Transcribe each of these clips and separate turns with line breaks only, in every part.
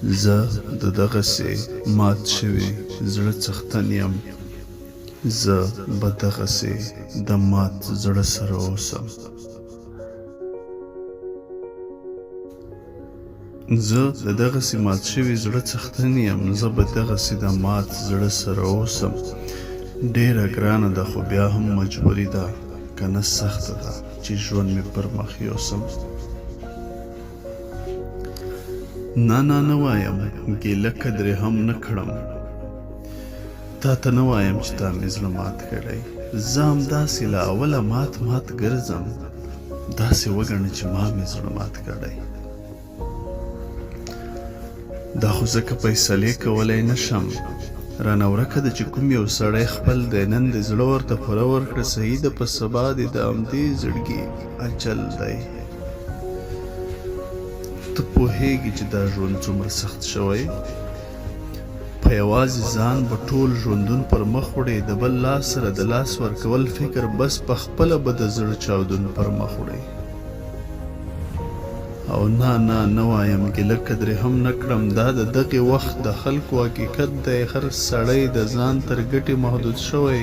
زه د دغسې مات شوي زړه څښتن یم. زه به دغسې د مات زړه سره اوسم. زه د دغسې مات شوي زړه څښتن یم. زه به دغسې د مات زړه سره اوسم. ډېره ګرانه ده خو بیا هم مجبوري ده، که نه سخته ده چې ژوند مې پر مخ یوسم. نه وایم ګیله قدرې هم نه کړم، تا ته نه وایم چې تا مې زړه مات کړی. زه همداسې له اوله مات ګرځم، داسې وګڼه چې ما مې زړه مات کړی. دا خو ځکه فیصلې کولی نه شم، رانه ورکه ده چې کوم یو سړی خپل دی، نن دې زړه ورته پوره ورکړه صحیح ده، په سبا دې د همدې زړګي اجل دی. ته پوهېږي چې دا ژوند څومره سخت شوی، په یوازې ځان به ټول ژوندون پر مخ وړې، د بل لاس سره د لاس ورکول فکر بس په خپله به د زړه چاودون پر مخ وړې. او نه وایم ګیله قدرې هم نه کړم، دا د دغې وخت د خلکو حقیقت دی. هر سړی د ځان تر ګټې محدود شوی،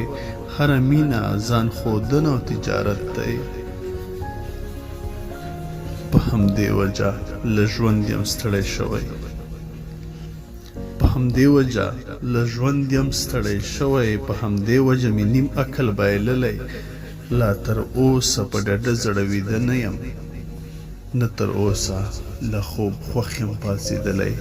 هره مینه ځان ښودنه او تجارت دی. په همدې وجه له ژوند یم ستړی شوی، په همدې وجه له ژوند یم ستړی شوی، په همدې وجه مې نیم عقل بایللی. لا تر اوسه په ډډه زړه ویده نه یم، نه تر اوسه له خوب خوښ یم پاڅېدلی.